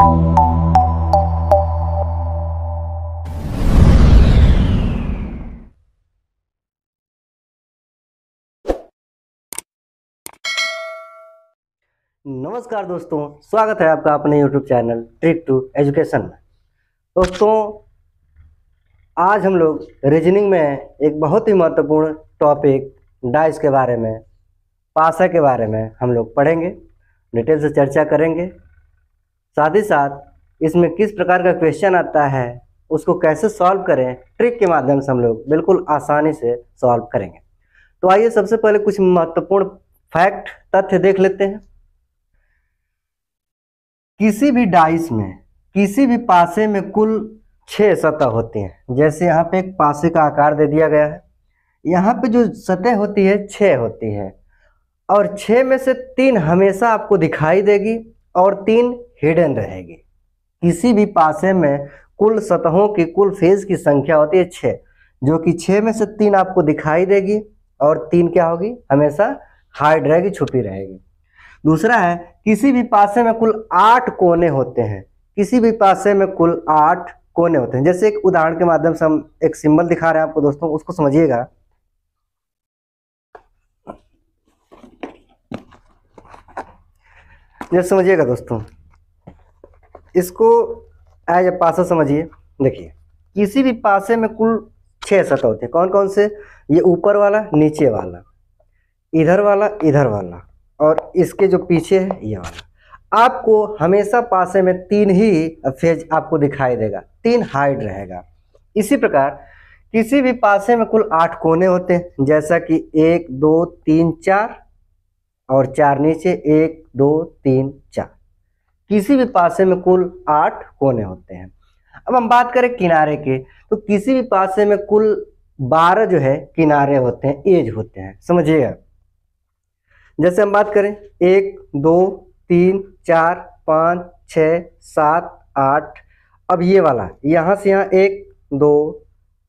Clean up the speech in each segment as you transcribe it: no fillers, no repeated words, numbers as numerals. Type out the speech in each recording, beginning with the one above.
नमस्कार दोस्तों, स्वागत है आपका अपने YouTube channel trick to education में। दोस्तों, आज हम लोग रीजनिंग में एक बहुत ही महत्वपूर्ण टॉपिक डाइस के बारे में, पासा के बारे में हम लोग पढ़ेंगे, डिटेल से चर्चा करेंगे। साथ ही साथ इसमें किस प्रकार का क्वेश्चन आता है, उसको कैसे सॉल्व करें, ट्रिक के माध्यम से हम लोग बिल्कुल आसानी से सॉल्व करेंगे। तो आइए सबसे पहले कुछ महत्वपूर्ण फैक्ट, तथ्य देख लेते हैं। किसी भी डाइस में, किसी भी पासे में कुल 6 सतह होती हैं। जैसे यहाँ पे एक पासे का आकार दे दिया गया है, यहाँ पे जो सतह होती है 6 होती है, और 6 में से 3 हमेशा आपको दिखाई देगी और 3 हिडन रहेगी। किसी भी पासे में कुल सतहों की, कुल फेज की संख्या होती है 6, जो कि 6 में से 3 आपको दिखाई देगी और 3 क्या होगी, हमेशा हाइड रहेगी, छुपी रहेगी। दूसरा है, किसी भी पासे में कुल 8 कोने होते हैं। किसी भी पासे में कुल 8 कोने होते हैं। जैसे एक उदाहरण के माध्यम से हम एक सिंबल दिखा रहे हैं आपको दोस्तों, उसको समझिएगा। जैसे समझिएगा दोस्तों, इसको एज ए पासा समझिए। देखिए, किसी भी पासे में कुल 6 सतह होते हैं। कौन कौन से? ये ऊपर वाला, नीचे वाला, इधर वाला, इधर वाला, और इसके जो पीछे है ये वाला। आपको हमेशा पासे में 3 ही फेज आपको दिखाई देगा, 3 हाइड रहेगा। इसी प्रकार किसी भी पासे में कुल 8 कोने होते हैं। जैसा कि 1 2 3 4 और 4 नीचे, 1 2 3 4। किसी भी पासे में कुल 8 कोने होते हैं। अब हम बात करें किनारे के, तो किसी भी पासे में कुल 12 जो है किनारे होते हैं, एज होते हैं। समझिएगा, जैसे हम बात करें 1 2 3 4 5 6 7 8। अब ये वाला यहाँ से यहाँ 1 2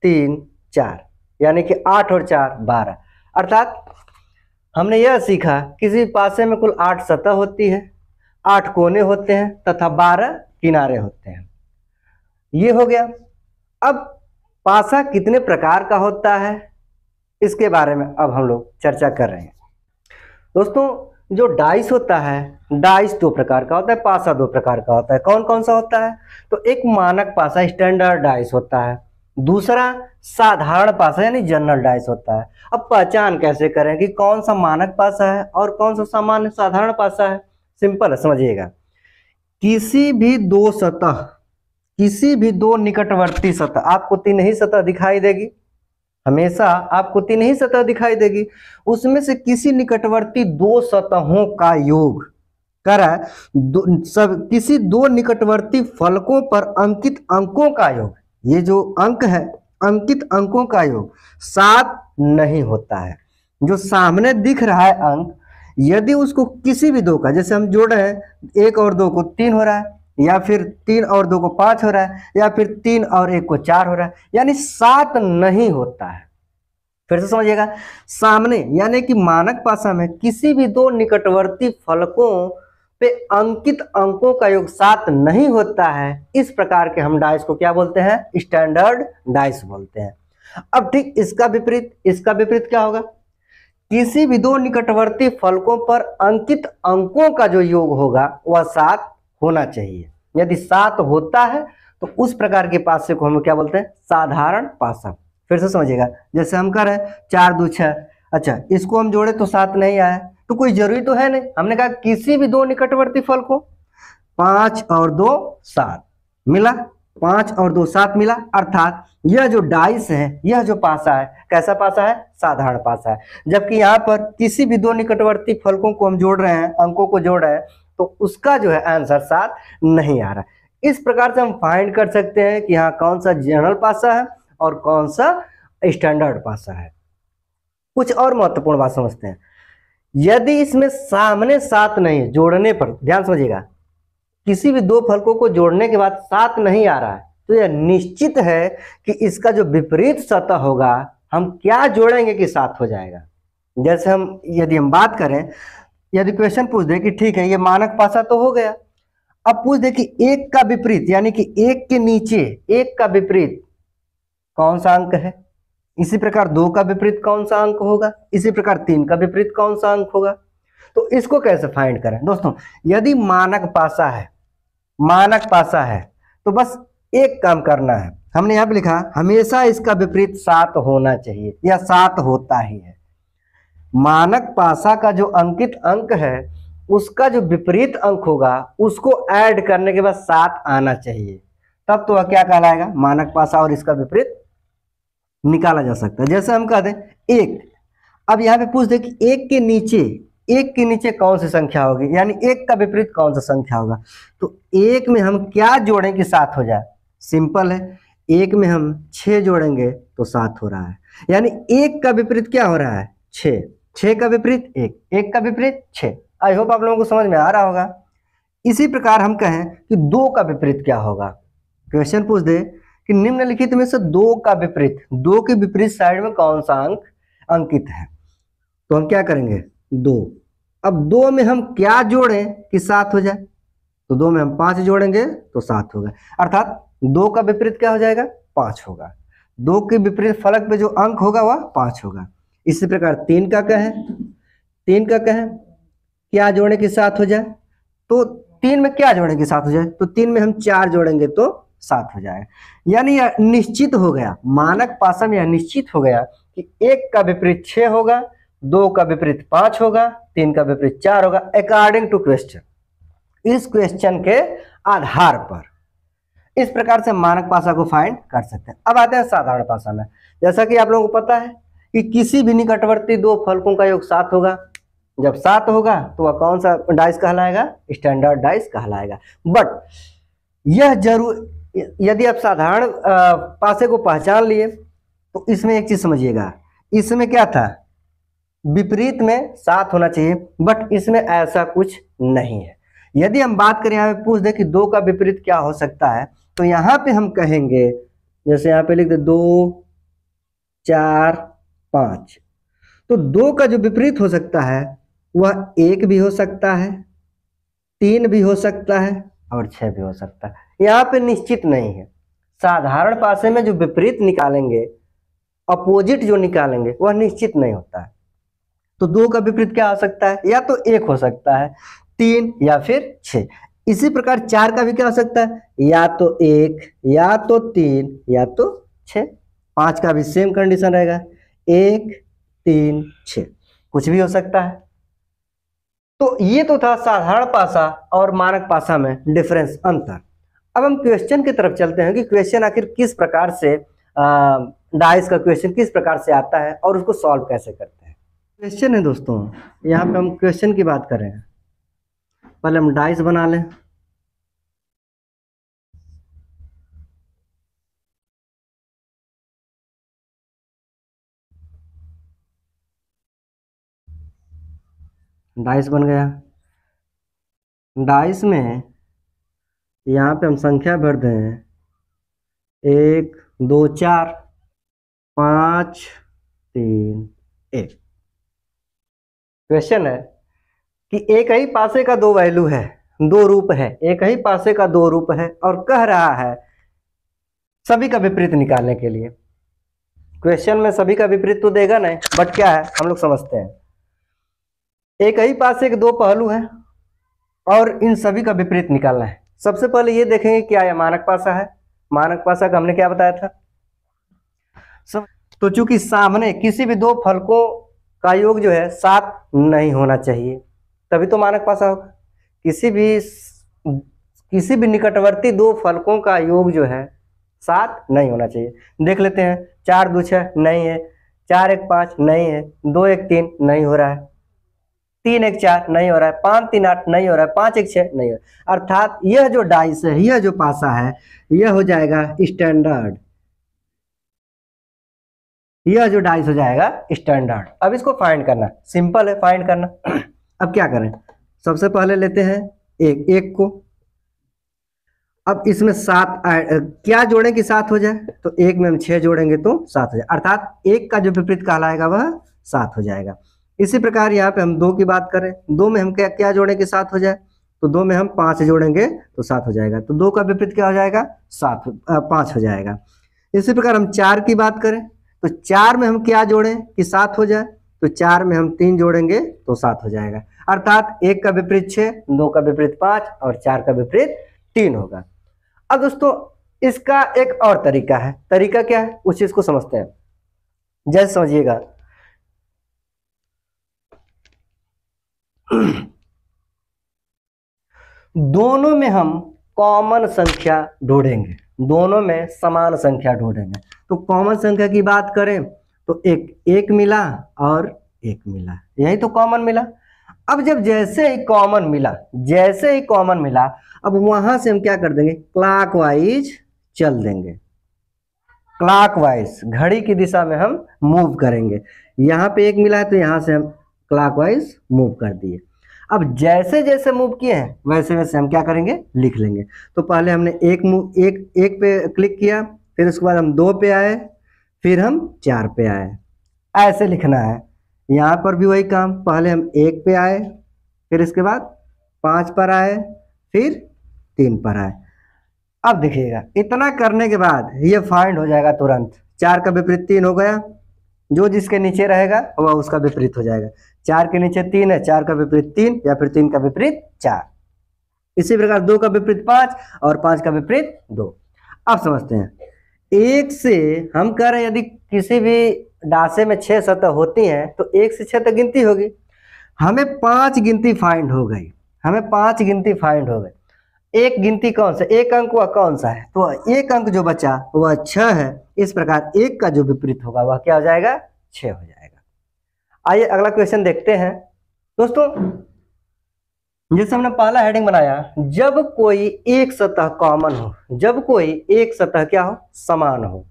3 4, यानी कि 8 और 4 12। अर्थात हमने यह सीखा, किसी पासे में कुल 8 सतह होती है, 8 कोने होते हैं तथा 12 किनारे होते हैं। ये हो गया। अब पासा कितने प्रकार का होता है, इसके बारे में अब हम लोग चर्चा कर रहे हैं। दोस्तों, जो डाइस होता है, डाइस 2 प्रकार का होता है, पासा 2 प्रकार का होता है। कौन कौन सा होता है? तो एक मानक पासा, स्टैंडर्ड डाइस होता है। दूसरा साधारण पासा यानी जनरल डाइस होता है। अब पहचान कैसे करें कि कौन सा मानक पासा है और कौन सा सामान्य साधारण पासा है? सिंपल है, समझिएगा। किसी भी 2 सतह, किसी भी 2 निकटवर्ती सतह, आपको 3 ही सतह दिखाई देगी, हमेशा आपको 3 ही सतह दिखाई देगी। उसमें से किसी निकटवर्ती 2 सतहों का योग करा किसी 2 निकटवर्ती फलकों पर अंकित अंकों का योग, ये जो अंक है, अंकित अंकों का योग 7 नहीं होता है। जो सामने दिख रहा है अंक, यदि उसको किसी भी 2 का, जैसे हम जोड़ रहे हैं 1 और 2 को 3 हो रहा है, या फिर 3 और 2 को 5 हो रहा है, या फिर 3 और 1 को 4 हो रहा है, यानी 7 नहीं होता है। फिर से समझिएगा, सामने यानी कि मानक पासा में किसी भी 2 निकटवर्ती फलकों पे अंकित अंकों का योग 7 नहीं होता है। इस प्रकार के हम डाइस को क्या बोलते हैं? स्टैंडर्ड डाइस बोलते हैं। अब ठीक इसका विपरीत, इसका विपरीत क्या होगा? किसी भी 2 निकटवर्ती फलकों पर अंकित अंकों का जो योग होगा वह 7 होना चाहिए। यदि 7 होता है तो उस प्रकार के पासे को हम क्या बोलते हैं? साधारण पासा। फिर से समझिएगा, जैसे हम कर रहे हैं 4 2 6, अच्छा इसको हम जोड़े तो 7 नहीं आया, तो कोई जरूरी तो है नहीं। हमने कहा किसी भी 2 निकटवर्ती फल को, 5 और 2 7 मिला, 5 और 2 7 मिला। अर्थात यह जो डाइस है, यह जो पासा है, कैसा पासा है? साधारण पासा है। जबकि यहाँ पर किसी भी 2 निकटवर्ती फलकों को हम जोड़ रहे हैं, अंकों को जोड़ रहे हैं, तो उसका जो है आंसर 7 नहीं आ रहा। इस प्रकार से हम फाइंड कर सकते हैं कि यहाँ कौन सा जनरल पासा है और कौन सा स्टैंडर्ड पासा है। कुछ और महत्वपूर्ण बात समझते हैं। यदि इसमें सामने 7 नहीं, जोड़ने पर ध्यान समझिएगा, किसी भी 2 फलकों को जोड़ने के बाद 7 नहीं आ रहा है, तो यह निश्चित है कि इसका जो विपरीत सतह होगा, हम क्या जोड़ेंगे कि 7 हो जाएगा। जैसे यदि हम बात करें, यदि क्वेश्चन पूछ दे कि ठीक है ये मानक पासा तो हो गया, अब पूछ दे कि एक का विपरीत यानी कि एक के नीचे एक का विपरीत कौन सा अंक है, इसी प्रकार 2 का विपरीत कौन सा अंक होगा, इसी प्रकार 3 का विपरीत कौन सा अंक होगा। तो इसको कैसे फाइंड करें दोस्तों, यदि मानक पासा है, मानक पासा है तो बस एक काम करना है, हमने यहां पे लिखा हमेशा इसका विपरीत 7 होना चाहिए या 7 होता ही है। मानक पासा का जो अंकित अंक है उसका जो विपरीत अंक होगा उसको ऐड करने के बाद 7 आना चाहिए, तब तो वह क्या कहलाएगा, मानक पासा, और इसका विपरीत निकाला जा सकता है। जैसे हम कहते हैं एक, अब यहाँ पे पूछ दे कि एक के नीचे कौन सी संख्या होगी, यानी एक का विपरीत कौन सा संख्या होगा। तो एक में हम क्या जोड़ें कि 7 हो जाए, सिंपल है, एक में हम 6 जोड़ेंगे तो 7 हो रहा है, यानी एक का विपरीत क्या हो रहा है, 6, 6 का विपरीत एक, एक का विपरीत 6। आई होप आप लोगों को समझ में आ रहा होगा। इसी प्रकार हम कहें कि 2 का विपरीत क्या होगा, क्वेश्चन पूछ दे कि निम्नलिखित में से 2 का विपरीत, 2 के विपरीत साइड में कौन सा अंक अंकित है, तो हम क्या करेंगे 2। अब 2 में हम क्या जोड़ें कि 7 हो जाए, तो 2 में हम 5 जोड़ेंगे तो 7 होगा, अर्थात 2 का विपरीत क्या हो जाएगा, 5 होगा। 2 के विपरीत फलक पे जो अंक होगा वह 5 होगा। इसी प्रकार 3 का कहें क्या जोड़े कि 7 हो जाए, तो 3 में क्या जोड़ें कि 7 हो जाए, तो 3 में हम 4 जोड़ेंगे तो 7 हो जाएगा। यानी यह निश्चित हो गया, मानक पासा में यह निश्चित हो गया कि 1 का विपरीत 6 होगा, 2 का विपरीत 5 होगा, 3 का विपरीत 4 होगा, अकॉर्डिंग टू क्वेश्चन। इस क्वेश्चन के आधार पर इस प्रकार से मानक पासा को फाइंड कर सकते हैं। अब आते हैं साधारण पासा में। जैसा कि आप लोगों को पता है कि किसी भी निकटवर्ती 2 फलकों का योग 7 होगा, जब 7 होगा तो वह कौन सा डाइस कहलाएगा, स्टैंडर्ड डाइस कहलाएगा। बट यह जरूर, यदि आप साधारण पासे को पहचान लिए तो इसमें एक चीज समझिएगा, इसमें क्या था, विपरीत में 7 होना चाहिए, बट इसमें ऐसा कुछ नहीं है। यदि हम बात करें, यहाँ पे पूछ दे कि 2 का विपरीत क्या हो सकता है, तो यहाँ पे हम कहेंगे, जैसे यहाँ पे लिख दे 2 4 5, तो 2 का जो विपरीत हो सकता है वह 1 भी हो सकता है, 3 भी हो सकता है और 6 भी हो सकता है। यहाँ पे निश्चित नहीं है। साधारण पासे में जो विपरीत निकालेंगे, अपोजिट जो निकालेंगे वह निश्चित नहीं होता है। तो 2 का विपरीत क्या हो सकता है, या तो 1 हो सकता है, 3 या फिर 6। इसी प्रकार 4 का भी क्या हो सकता है, या तो 1 या तो 3 या तो 6। 5 का भी सेम कंडीशन रहेगा, 1 3 6, कुछ भी हो सकता है। तो ये तो था साधारण पासा और मानक पासा में डिफरेंस, अंतर। अब हम क्वेश्चन की तरफ चलते हैं कि क्वेश्चन आखिर किस प्रकार से, डाइस का क्वेश्चन किस प्रकार से आता है और उसको सॉल्व कैसे करते हैं। क्वेश्चन है दोस्तों, यहाँ पे हम क्वेश्चन की बात करें, पहले हम डाइस बना लें। डाइस बन गया। डाइस में यहाँ पे हम संख्या भर दें, 1 2 4 5 3 1। क्वेश्चन है कि एक ही पासे का 2 वैल्यू है, 2 रूप है, एक ही पासे का 2 रूप है और कह रहा है सभी का विपरीत निकालने के लिए। क्वेश्चन में सभी का विपरीत तो देगा नहीं, बट क्या है हम लोग समझते हैं, एक ही पासे के 2 पहलू है और इन सभी का विपरीत निकालना है। सबसे पहले ये देखेंगे क्या यह मानक पासा है। मानक पासा का हमने क्या बताया था, तो चूंकि सामने किसी भी 2 फलकों का योग जो है 7 नहीं होना चाहिए, तभी तो मानक पासा होगा। किसी भी निकटवर्ती 2 फलकों का योग जो है 7 नहीं होना चाहिए। देख लेते हैं, 4 2 6 नहीं है, 4 1 5 नहीं है, 2 1 3 नहीं हो रहा है, 3 1 4 नहीं हो रहा है, 5 3 8 नहीं हो रहा है, 5 1 6 नहीं हो रहा है। अर्थात यह जो डाइस है, यह जो पासा है, यह हो जाएगा स्टैंडर्ड, यह जो डाइस हो जाएगा स्टैंडर्ड। अब इसको फाइंड करना सिंपल है, फाइंड करना। अब क्या करें, सबसे पहले लेते हैं एक को, अब इसमें 7 क्या जोड़ें कि 7 हो जाए, तो 1 में हम 6 जोड़ेंगे तो 7 हो जाए, अर्थात 1 का जो विपरीत कहलाएगा वह 7 हो जाएगा। इसी प्रकार यहाँ पे हम 2 की बात करें, 2 में हम क्या जोड़ें कि 7 हो जाए, तो 2 में हम 5 जोड़ेंगे तो 7 हो जाएगा। तो 2 का विपरीत क्या हो जाएगा? 5 हो जाएगा। इसी प्रकार हम 4 की बात करें तो 4 में हम क्या जोड़ें कि 7 हो जाए? तो 4 में हम 3 जोड़ेंगे तो 7 हो जाएगा। अर्थात 1 का विपरीत 6, 2 का विपरीत 5 और 4 का विपरीत 3 होगा। अब दोस्तों इसका एक और तरीका है। तरीका क्या है उस चीज को समझते हैं। जैसे समझिएगा दोनों में हम कॉमन संख्या ढूंढेंगे, दोनों में समान संख्या ढूंढेंगे। तो कॉमन संख्या की बात करें तो एक मिला और एक मिला, यही तो कॉमन मिला। अब जब जैसे ही कॉमन मिला अब वहां से हम क्या कर देंगे? क्लॉकवाइज चल देंगे। क्लॉकवाइज घड़ी की दिशा में हम मूव करेंगे। यहाँ पे एक मिला है तो यहाँ से हम क्लॉकवाइज मूव कर दिए। अब जैसे जैसे मूव किए हैं वैसे वैसे हम क्या करेंगे? लिख लेंगे। तो पहले हमने एक पे क्लिक किया, फिर उसके बाद हम 2 पे आए, फिर हम 4 पे आए, ऐसे लिखना है। यहाँ पर भी वही काम, पहले हम 1 पे आए, फिर इसके बाद 5 पर आए, फिर 3 पर आए। अब देखिएगा इतना करने के बाद ये फाइंड हो जाएगा तुरंत। 4 का विपरीत 3 हो गया, जो जिसके नीचे रहेगा वह उसका विपरीत हो जाएगा। 4 के नीचे 3 है, 4 का विपरीत 3 या फिर 3 का विपरीत 4। इसी प्रकार 2 का विपरीत 5 और 5 का विपरीत 2। अब समझते हैं, एक से हम कह रहे हैं यदि किसी भी डासे में 6 सतह होती हैं तो 1 से 6 तक गिनती होगी। हमें 5 गिनती फाइंड हो गई, एक गिनती कौन सा, एक अंक वह कौन सा है? तो एक अंक जो बचा वह 6 है। इस प्रकार 1 का जो विपरीत होगा वह क्या हो जाएगा? 6 हो जाएगा। आइए अगला क्वेश्चन देखते हैं। दोस्तों जैसे हमने पहला हेडिंग बनाया, जब कोई एक सतह कॉमन हो, जब कोई एक सतह क्या हो? समान हो।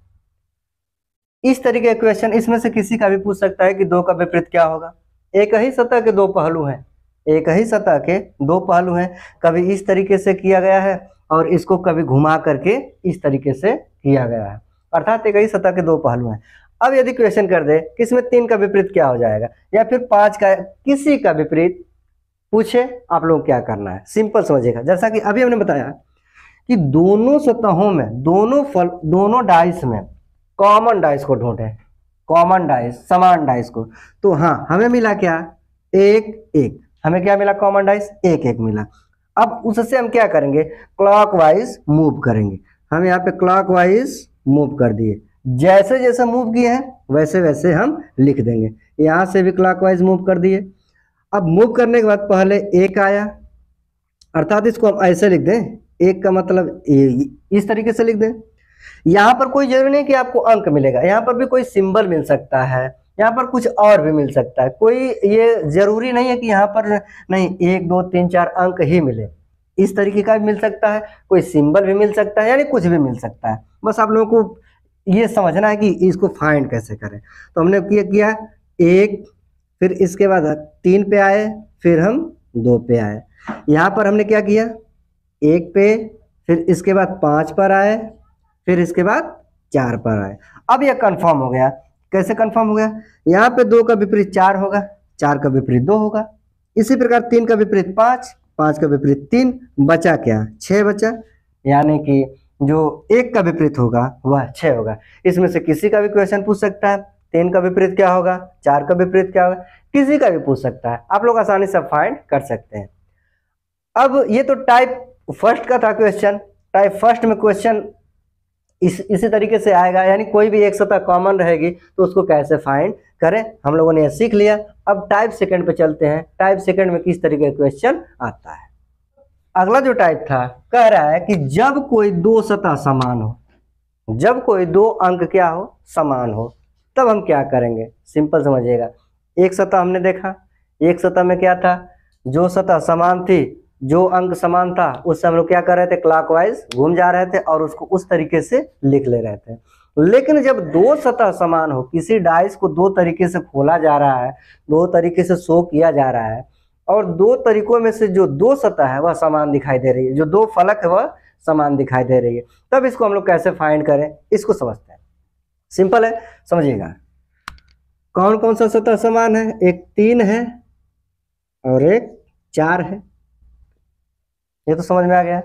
इस तरीके का क्वेश्चन इसमें से किसी का भी पूछ सकता है कि 2 का विपरीत क्या होगा। एक ही सतह के 2 पहलू हैं, कभी इस तरीके से किया गया है और इसको कभी घुमा करके इस तरीके से किया गया है, अर्थात एक ही सतह के 2 पहलू हैं। अब यदि क्वेश्चन कर दे कि इसमें 3 का विपरीत क्या हो जाएगा या फिर 5 का किसी का विपरीत पूछे, आप लोग क्या करना है? सिंपल समझिएगा। जैसा कि अभी हमने बताया कि दोनों सतहों में, दोनों डाइस में कॉमन डाइस को ढूंढे, कॉमन डाइस, समान डाइस को। तो हाँ हमें मिला क्या? 1 हमें क्या मिला? कॉमन डाइस 1 मिला। अब उससे हम क्या करेंगे? क्लॉकवाइज मूव करेंगे। हम यहाँ पे क्लॉकवाइज मूव कर दिए, जैसे जैसे मूव किए हैं वैसे वैसे हम लिख देंगे। यहाँ से भी क्लॉकवाइज मूव कर दिए। अब मूव करने के बाद पहले 1 आया, अर्थात इसको हम ऐसे लिख दें, 1 का मतलब इस तरीके से लिख दें। यहाँ पर कोई जरूरी नहीं कि आपको अंक मिलेगा, यहाँ पर भी कोई सिंबल मिल सकता है, यहाँ पर कुछ और भी मिल सकता है। कोई ये जरूरी नहीं है कि यहाँ पर नहीं 1 2 3 4 अंक ही मिले, इस तरीके का भी मिल सकता है, कोई सिंबल भी मिल सकता है, यानी कुछ भी मिल सकता है। बस आप लोगों को ये समझना है कि इसको फाइंड कैसे करें। तो हमने किया 1, फिर इसके बाद 3 पे आए, फिर हम 2 पे आए। यहाँ पर हमने क्या किया? 1 पे, फिर इसके बाद 5 पर आए, फिर इसके बाद 4 पर आए। अब यह कंफर्म हो गया। कैसे कंफर्म हो गया? यहाँ पे 2 का विपरीत 4 होगा, 4 का विपरीत 2 होगा। इसी प्रकार 3 का विपरीत 5, 5 का विपरीत 3, बचा क्या? 6 बचा। यानी कि जो 1 का विपरीत होगा वह 6 होगा। इसमें से किसी का भी क्वेश्चन पूछ सकता है, 3 का विपरीत क्या होगा, 4 का विपरीत क्या होगा, किसी का भी पूछ सकता है। आप लोग आसानी से फाइंड कर सकते हैं। अब ये तो टाइप फर्स्ट का था क्वेश्चन। टाइप फर्स्ट में क्वेश्चन इसी तरीके से आएगा, यानी कोई भी एक सतह कॉमन रहेगी तो उसको कैसे फाइंड करें, हम लोगों ने यह सीख लिया। अब टाइप सेकंड पे चलते हैं। टाइप सेकंड में किस तरीके का क्वेश्चन आता है। अगला जो टाइप था कह रहा है कि जब कोई 2 सतह समान हो, जब कोई 2 अंक क्या हो? समान हो, तब हम क्या करेंगे? सिंपल समझिएगा। एक सतह हमने देखा, एक सतह में क्या था? जो सतह समान थी, जो अंक समान था, उससे हम लोग क्या कर रहे थे? क्लॉकवाइज घूम जा रहे थे और उसको उस तरीके से लिख ले रहे थे। लेकिन जब 2 सतह समान हो, किसी डाइस को 2 तरीके से खोला जा रहा है, 2 तरीके से शो किया जा रहा है, और 2 तरीकों में से जो 2 सतह है वह समान दिखाई दे रही है, जो 2 फलक है वह समान दिखाई दे रही है, तब इसको हम लोग कैसे फाइंड करें, इसको समझते हैं। सिंपल है, समझिएगा। कौन कौन सा सतह समान है? एक 3 है और एक 4 है। ये तो समझ में आ गया।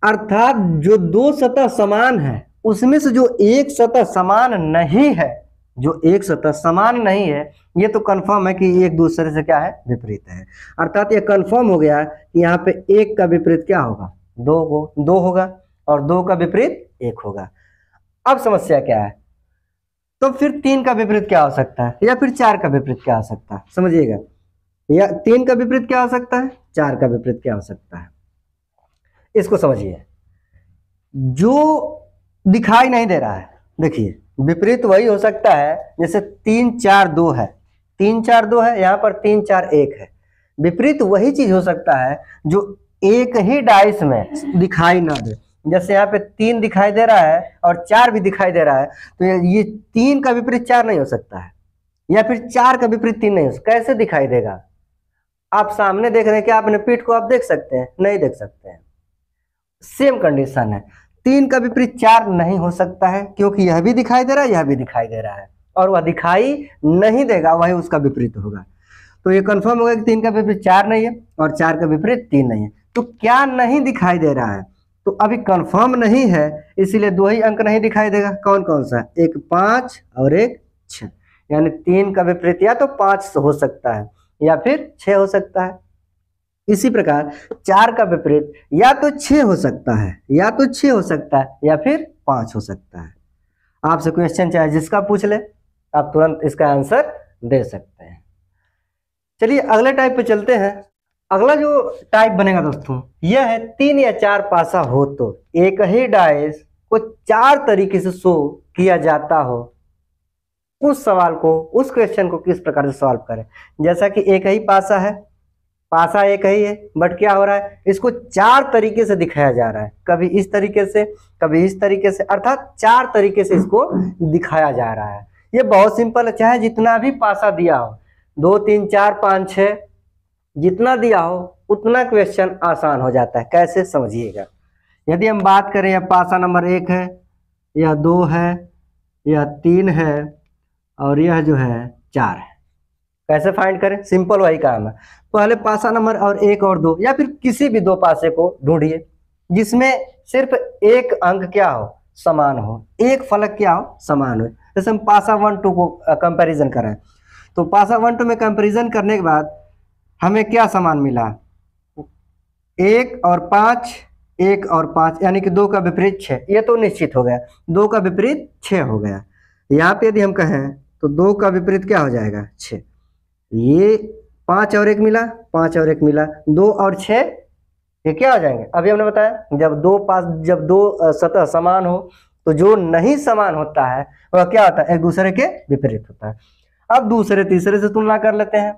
अर्थात जो दो सतह समान है उसमें से जो एक सतह समान नहीं है, जो एक सतह समान नहीं है, ये तो कंफर्म है कि एक दूसरे से क्या है, विपरीत है। अर्थात ये कंफर्म हो गया कि यहाँ पे एक का विपरीत क्या होगा, दो होगा, और दो का विपरीत एक होगा। अब समस्या क्या है, तो फिर तीन का विपरीत क्या हो सकता है, या फिर चार का विपरीत क्या हो सकता है, समझिएगा। या तीन का विपरीत क्या हो सकता है, चार का विपरीत क्या हो सकता है, इसको समझिए। जो दिखाई नहीं दे रहा है, देखिए विपरीत वही हो सकता है जैसे 3 4 2 है, 3 4 2 है, यहाँ पर 3 4 1 है। विपरीत वही चीज हो सकता है जो एक ही डाइस में दिखाई ना दे। जैसे यहाँ पे 3 दिखाई दे रहा है और 4 भी दिखाई दे रहा है, तो ये 3 का विपरीत 4 नहीं हो सकता है, या फिर 4 का विपरीत 3 नहीं हो सकता। कैसे दिखाई देगा, आप सामने देख रहे हैं कि अपने पीठ को आप देख सकते हैं, नहीं देख सकते हैं। सेम कंडीशन है, 3 का विपरीत 4 नहीं हो सकता है, क्योंकि यह भी दिखाई दे रहा है, यह भी दिखाई दे रहा है, और वह दिखाई नहीं देगा, वही उसका विपरीत होगा। तो ये कंफर्म होगा कि 3 का विपरीत 4 नहीं है और 4 का विपरीत 3 नहीं है। तो क्या नहीं दिखाई दे रहा है, तो अभी कंफर्म नहीं है, इसीलिए दो ही अंक नहीं दिखाई देगा। कौन कौन सा, एक 5 और एक 6, यानी 3 का विपरीत या तो 5 हो सकता है या फिर 6 हो सकता है। इसी प्रकार 4 का विपरीत या तो 6 हो सकता है, या तो 6 हो सकता है, या फिर 5 हो सकता है। आपसे क्वेश्चन चाहे जिसका पूछ ले, आप तुरंत इसका आंसर दे सकते हैं। चलिए अगले टाइप पे चलते हैं। अगला जो टाइप बनेगा दोस्तों, यह है 3 या 4 पासा हो तो एक ही डाइस को 4 तरीके से शो किया जाता हो। उस सवाल को, उस क्वेश्चन को किस प्रकार से सॉल्व करें। जैसा कि एक ही पासा है, पासा एक ही है, बट क्या हो रहा है, इसको 4 तरीके से दिखाया जा रहा है, कभी इस तरीके से, कभी इस तरीके से, अर्थात 4 तरीके से इसको दिखाया जा रहा है। ये बहुत सिंपल है, चाहे जितना भी पासा दिया हो, 2 3 4 5 6 जितना दिया हो उतना क्वेश्चन आसान हो जाता है। कैसे, समझिएगा। यदि हम बात करें, यह पासा नंबर 1 है, यह 2 है, यह 3 है, और यह जो है 4 है। कैसे फाइंड करें, सिंपल वही काम है। पहले पासा नंबर और 1 और 2, या फिर किसी भी दो पासे को ढूंढिए जिसमें सिर्फ एक अंक क्या हो, समान हो, एक फलक क्या हो, समान हो। जैसे हम पासा 1 2 को कंपैरिजन करें, तो पासा 1 2 में कंपैरिजन करने के बाद हमें क्या समान मिला, 1 और 5, 1 और 5, यानी कि 2 का विपरीत 6। ये तो निश्चित हो गया, 2 का विपरीत 6 हो गया। यहाँ पे यदि हम कहें तो 2 का विपरीत क्या हो जाएगा, 6। ये 5 और 1 मिला, 5 और 1 मिला, 2 और 6 ये क्या हो जाएंगे। अभी हमने बताया जब दो सतह समान हो तो जो नहीं समान होता है वह क्या होता है, एक दूसरे के विपरीत होता है। अब दूसरे तीसरे से तुलना कर लेते हैं।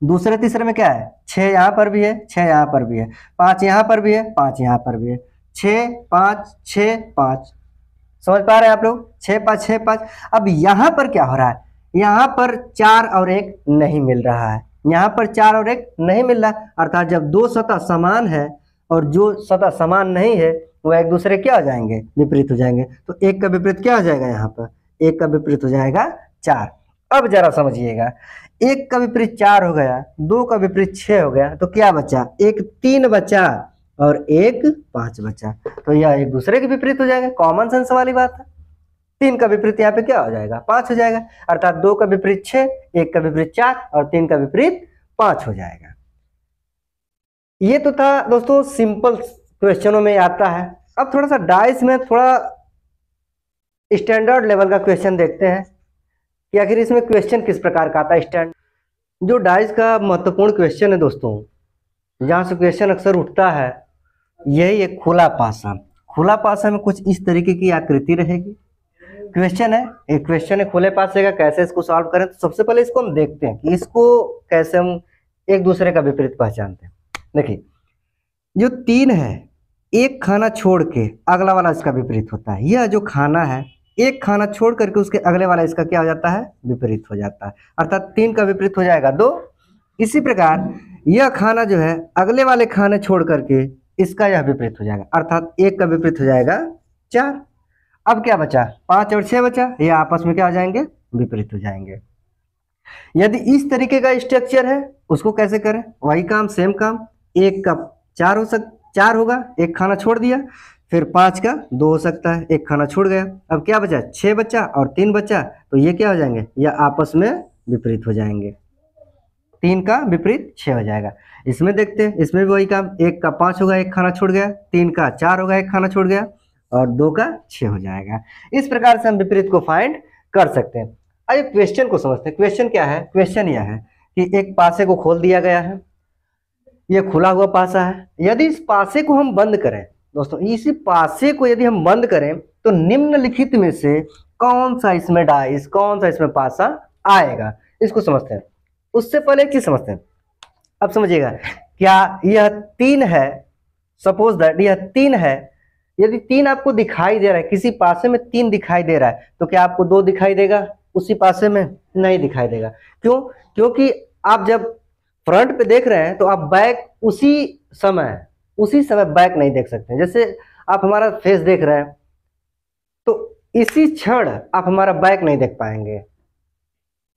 दूसरे तीसरे में क्या है, 6 यहाँ पर भी है, 6 यहाँ पर भी है, 5 यहाँ पर भी है, 5 यहाँ पर भी है, 6 5 6 5। समझ पा रहे हैं आप लोग, 6 5 6 5। अब यहाँ पर क्या हो रहा है, यहाँ पर 4 और 1 नहीं मिल रहा है, यहाँ पर 4 और 1 नहीं मिल रहा है। अर्थात जब दो सतह समान है और जो सतह समान नहीं है वह एक दूसरे क्या हो जाएंगे, विपरीत हो जाएंगे। तो 1 का विपरीत क्या हो जाएगा, यहाँ पर 1 का विपरीत हो जाएगा 4। अब जरा समझिएगा, 1 का विपरीत 4 हो गया, 2 का विपरीत 6 हो गया, तो क्या बचा, एक 3 बचा और एक 5 बचा। तो यह एक दूसरे के विपरीत हो जाएगा, कॉमन सेंस वाली बात है। 3 का विपरीत यहाँ पे क्या हो जाएगा, 5 हो जाएगा। अर्थात 2 का विपरीत 6, 1 का विपरीत 4 और 3 का विपरीत 5 हो जाएगा। ये तो था दोस्तों सिंपल क्वेश्चनों में आता है। अब थोड़ा सा डाइस में थोड़ा स्टैंडर्ड लेवल का क्वेश्चन देखते हैं कि आखिर इसमें क्वेश्चन किस प्रकार का आता है। स्टैंडर्ड जो डाइस का महत्वपूर्ण क्वेश्चन है दोस्तों, जहाँ से क्वेश्चन अक्सर उठता है, यही एक खुला पासा। खुला पासा में कुछ इस तरीके की आकृति रहेगी। क्वेश्चन है, एक क्वेश्चन है खुले पासे का, कैसे इसको सॉल्व करें। तो सबसे पहले इसको हम देखते हैं कि इसको कैसे हम एक दूसरे का विपरीत पहचानते हैं। देखिए जो 3 है, एक खाना छोड़ के अगला वाला इसका विपरीत होता है। यह जो खाना है, एक खाना छोड़ करके उसके अगले वाला इसका क्या हो जाता है, विपरीत हो जाता है। अर्थात 3 का विपरीत हो जाएगा 2। इसी प्रकार यह खाना जो है अगले वाले खाने छोड़ करके इसका यह विपरीत हो जाएगा, अर्थात 1 का विपरीत हो जाएगा 4। अब क्या बचा, 5 और 6 बचा, ये आपस में क्या हो जाएंगे, विपरीत हो जाएंगे। यदि इस तरीके का स्ट्रक्चर है उसको कैसे करें, वही काम, सेम काम, 1 का 4 हो सकता, 4 होगा, एक खाना छोड़ दिया, फिर 5 का 2 हो सकता है, एक खाना छूट गया। अब क्या बचा, 6 बचा और 3 बचा, तो ये क्या हो जाएंगे, ये आपस में विपरीत हो जाएंगे। 3 का विपरीत 6 हो जाएगा। इसमें देखते हैं, इसमें भी वही काम, 1 का 5 होगा, एक खाना छूट गया, 3 का 4 होगा, एक खाना छूट गया, और 2 का 6 हो जाएगा। इस प्रकार से हम विपरीत को फाइंड कर सकते हैं। अब क्वेश्चन को समझते हैं। क्वेश्चन क्या है, क्वेश्चन यह है कि एक पासे को खोल दिया गया है, ये खुला हुआ पासा है। यदि इस पासे को हम बंद करें दोस्तों, इसी पासे को यदि हम बंद करें तो निम्नलिखित में से कौन सा इसमें डाइस, कौन सा इसमें पासा आएगा, इसको समझते हैं। उससे पहले एक चीज समझते हैं। अब समझिएगा, क्या यह 3 है, सपोज दैट यह 3 है, यदि 3 आपको दिखाई दे रहा है, किसी पासे में 3 दिखाई दे रहा है, तो क्या आपको 2 दिखाई देगा उसी पासे में? नहीं दिखाई देगा। क्यों? क्योंकि आप जब फ्रंट पे देख रहे हैं तो आप बैक उसी समय बैक नहीं देख सकते। जैसे आप हमारा फेस देख रहे हैं तो इसी क्षण आप हमारा बैक नहीं देख पाएंगे।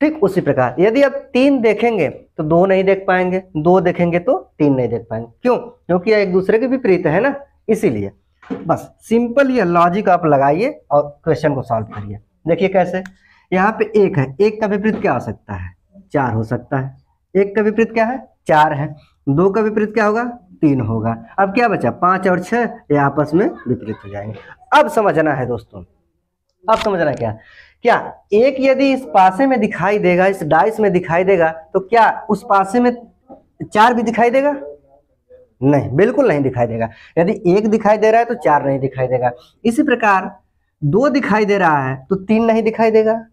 ठीक उसी प्रकार यदि आप 3 देखेंगे तो 2 नहीं देख पाएंगे, 2 देखेंगे तो 3 नहीं देख पाएंगे। क्यों? क्योंकि यह एक दूसरे के विपरीत है ना, इसीलिए। बस सिंपल ये लॉजिक आप लगाइए और क्वेश्चन को सॉल्व करिए। देखिए कैसे, यहाँ पे 1 है, 1 का विपरीत क्या हो सकता है, 4 हो सकता है। 1 का विपरीत क्या है, 4 है। 2 का विपरीत क्या होगा, 3 होगा। अब क्या बचा, 5 और 6, ये आपस में विपरीत हो जाएंगे। अब समझना है दोस्तों, अब समझना क्या एक यदि इस पासे में दिखाई देगा, इस डाइस में दिखाई देगा, तो क्या उस पासे में 4 भी दिखाई देगा? नहीं, बिल्कुल नहीं दिखाई देगा। यदि 1 दिखाई दे रहा है तो 4 नहीं दिखाई देगा। इसी प्रकार 2 दिखाई दे रहा है तो 3 नहीं दिखाई देगा,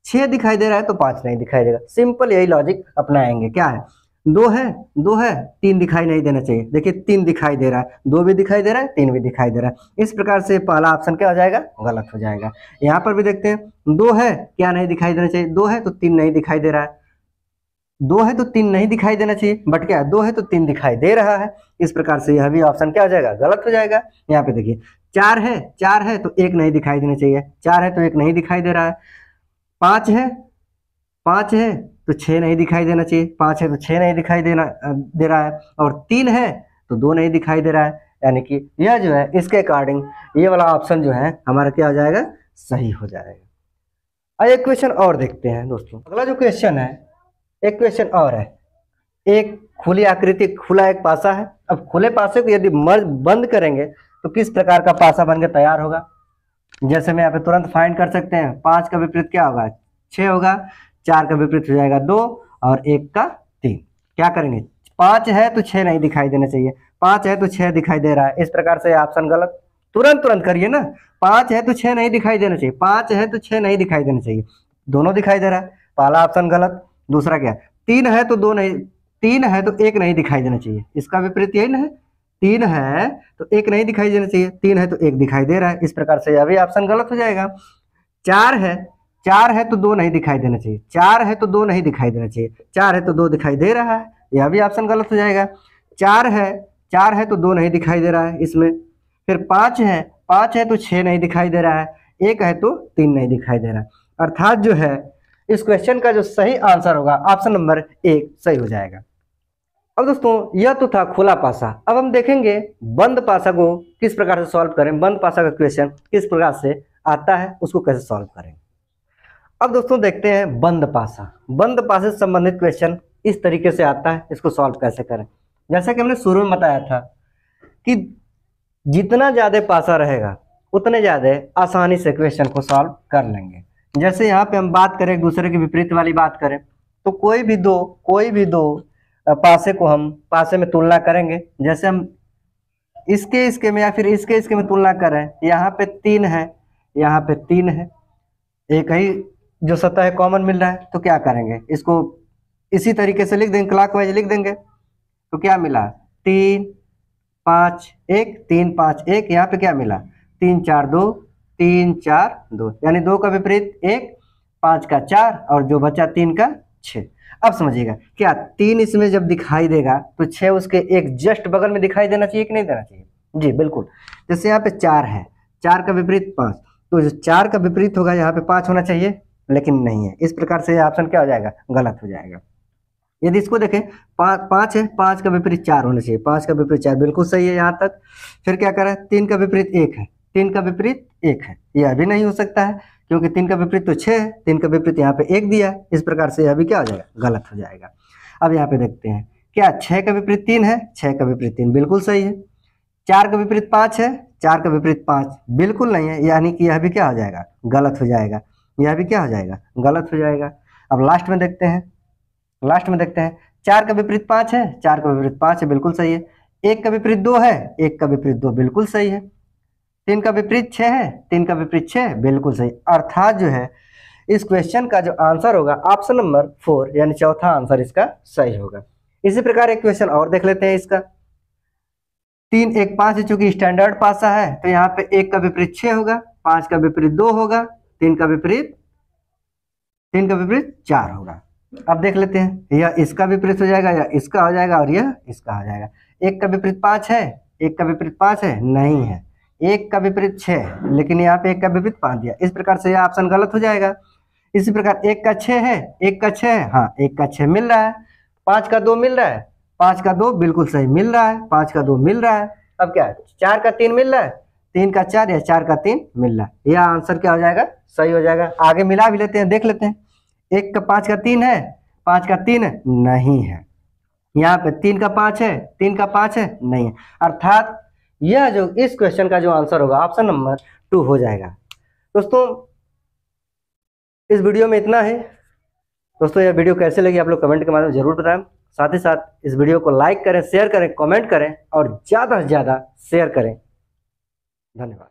6 दिखाई दे रहा है तो 5 नहीं दिखाई देगा। सिंपल यही लॉजिक अपनाएंगे। क्या है, 2 है, 2 है, 3 दिखाई नहीं देना चाहिए। देखिए 3 दिखाई दे रहा है, 2 भी दिखाई दे रहा है, 3 भी दिखाई दे रहा है। इस प्रकार से पहला ऑप्शन क्या हो जाएगा, गलत हो जाएगा। यहाँ पर भी देखते हैं, 2 है, क्या नहीं दिखाई देना चाहिए, 2 है तो 3 नहीं दिखाई दे रहा है, 2 है तो 3 नहीं दिखाई देना चाहिए, बट क्या है, 2 है तो 3 दिखाई दे रहा है। इस प्रकार से यह भी ऑप्शन क्या हो जाएगा, गलत हो जाएगा। यहाँ पे देखिए 4 है तो 1 नहीं दिखाई देना चाहिए, 4 है तो 1 नहीं दिखाई दे रहा है। 5 है तो 6 नहीं दिखाई देना चाहिए, 5 है तो 6 नहीं दिखाई दे रहा है, और 3 है तो 2 नहीं दिखाई दे रहा है। यानी कि यह जो है इसके अकॉर्डिंग ये वाला ऑप्शन जो है हमारा क्या हो जाएगा, सही हो जाएगा। अब एक क्वेश्चन और देखते हैं दोस्तों। अगला जो क्वेश्चन है, एक क्वेश्चन और है। एक खुली आकृति, खुला एक पासा है। अब खुले पासे को यदि बंद करेंगे तो किस प्रकार का पासा बनकर तैयार होगा। जैसे मैं यहाँ पे तुरंत फाइंड कर सकते हैं, 5 का विपरीत क्या होगा, 6 होगा, 4 का विपरीत हो जाएगा 2, और 1 का 3। क्या करेंगे, 5 है तो 6 नहीं दिखाई देना चाहिए, 5 है तो 6 दिखाई दे रहा है। इस प्रकार से ऑप्शन गलत। तुरंत करिए ना, 5 है तो 6 नहीं दिखाई देना चाहिए, 5 है तो 6 नहीं दिखाई देना चाहिए, दोनों दिखाई दे रहा है, पहला ऑप्शन गलत। दूसरा क्या, 3 है तो 2 नहीं, 3 है तो 1 नहीं दिखाई देना चाहिए, इसका विपरीत यही ना है, 3 है तो 1 नहीं दिखाई देना चाहिए, 3 है तो 1 दिखाई दे रहा है। इस प्रकार से यह भी ऑप्शन गलत हो जाएगा। 4 है तो 2 नहीं दिखाई देना चाहिए, 4 है तो 2 नहीं दिखाई देना चाहिए, 4 है तो 2 दिखाई दे रहा है, यह भी ऑप्शन गलत हो जाएगा। 4 है तो 2 नहीं दिखाई दे रहा है इसमें। फिर 5 है तो 6 नहीं दिखाई दे रहा है, 1 है तो 3 नहीं दिखाई दे रहा है। अर्थात जो है इस क्वेश्चन का जो सही आंसर होगा ऑप्शन नंबर 1 सही हो जाएगा। अब दोस्तों यह तो था खुला पासा। अब हम देखेंगे बंद पासा को किस प्रकार से सॉल्व करें, बंद पासा का क्वेश्चन किस प्रकार से आता है, उसको कैसे सॉल्व करें। अब दोस्तों देखते हैं बंद पासा। बंद पासे से संबंधित क्वेश्चन इस तरीके से आता है, इसको सॉल्व कैसे करें। जैसा कि हमने शुरू में बताया था कि जितना ज़्यादा पासा रहेगा उतने ज़्यादा आसानी से क्वेश्चन को सॉल्व कर लेंगे। जैसे यहाँ पे हम बात करें एक दूसरे के विपरीत वाली बात करें, तो कोई भी दो पासे को हम पासे में तुलना करेंगे। जैसे हम इसके में या फिर इसके में तुलना करें, यहाँ पे 3 है, यहाँ पे 3 है, एक ही जो सतह है कॉमन मिल रहा है, तो क्या करेंगे, इसको इसी तरीके से लिख देंगे, क्लॉकवाइज लिख देंगे। तो क्या मिला, 3 5 1, 3 5 1, यहाँ पे क्या मिला, 3 4 2, 3 4 2, यानी 2 का विपरीत 1, 5 का 4, और जो बचा 3 का 6। अब समझिएगा, क्या 3 इसमें जब दिखाई देगा तो 6 उसके एक जस्ट बगल में दिखाई देना चाहिए कि नहीं देना चाहिए, जी बिल्कुल। जैसे यहाँ पे 4 है, 4 का विपरीत 5, तो जो 4 का विपरीत होगा यहाँ पे 5 होना चाहिए, लेकिन नहीं है। इस प्रकार से ऑप्शन क्या हो जाएगा, गलत हो जाएगा। यदि इसको देखें, पाँच है, 5 का विपरीत 4 होना चाहिए, 5 का विपरीत 4, बिल्कुल सही है यहाँ तक। फिर क्या करें, 3 का विपरीत 1 है, 3 का विपरीत 1 है, यह भी नहीं हो सकता है क्योंकि 3 का विपरीत तो 6 है, 3 का विपरीत यहाँ पे 1 दिया है, इस प्रकार से यह भी क्या हो जाएगा, गलत हो जाएगा। अब यहाँ पे देखते हैं, क्या 6 का विपरीत 3 है, 6 का विपरीत 3 बिल्कुल सही है। 4 का विपरीत 5 है, 4 का विपरीत 5 बिल्कुल नहीं है, यानी कि यह भी क्या हो जाएगा, गलत हो जाएगा, यह भी क्या हो जाएगा, गलत हो जाएगा। अब लास्ट में देखते हैं, 4 का विपरीत 5 है, 4 का विपरीत 5 है, बिल्कुल सही है। 1 का विपरीत 2 है, 1 का विपरीत 2 बिल्कुल सही है। 3 का विपरीत 6 है, 3 का विपरीत 6 बिल्कुल सही। अर्थात जो है इस क्वेश्चन का जो आंसर होगा ऑप्शन नंबर 4 यानी चौथा आंसर इसका सही होगा। इसी प्रकार एक क्वेश्चन और देख लेते हैं इसका। 3 1 5 है, चूंकि स्टैंडर्ड पासा है तो यहाँ पे 1 का विपरीत 6 होगा, 5 का विपरीत 2 होगा, 3 का विपरीत 4 होगा। अब देख लेते हैं, यह इसका विपरीत हो जाएगा, या इसका हो जाएगा, और यह इसका हो जाएगा। 1 का विपरीत 5 है, 1 का विपरीत 5 है, नहीं है। 1 का विपरीत 6 है, लेकिन यहाँ पे 1 का विपरीत 5 दिया, इस प्रकार से यह ऑप्शन गलत हो जाएगा। इसी प्रकार 1 का 6 है, 1 का 6 है, हाँ 1 का 6 मिल रहा है। 5 का 2 मिल रहा है, 5 का 2 बिल्कुल सही मिल रहा है, 5 का 2 मिल रहा है। अब क्या है, 4 का 3 मिल रहा है, 3 का 4 या 4 का 3 मिल रहा है, यह आंसर क्या हो जाएगा, सही हो जाएगा। आगे मिला भी लेते हैं, देख लेते हैं। 1 का 5 का 3 है, 5 का 3 है, नहीं है। यहाँ पे 3 का 5 है, 3 का 5 है, नहीं है। अर्थात यह जो इस क्वेश्चन का जो आंसर होगा ऑप्शन नंबर 2 हो जाएगा। दोस्तों इस वीडियो में इतना है। दोस्तों यह वीडियो कैसे लगी आप लोग कमेंट के माध्यम में जरूर बताएं। साथ ही साथ इस वीडियो को लाइक करें, शेयर करें, कमेंट करें और ज़्यादा से ज़्यादा शेयर करें। धन्यवाद।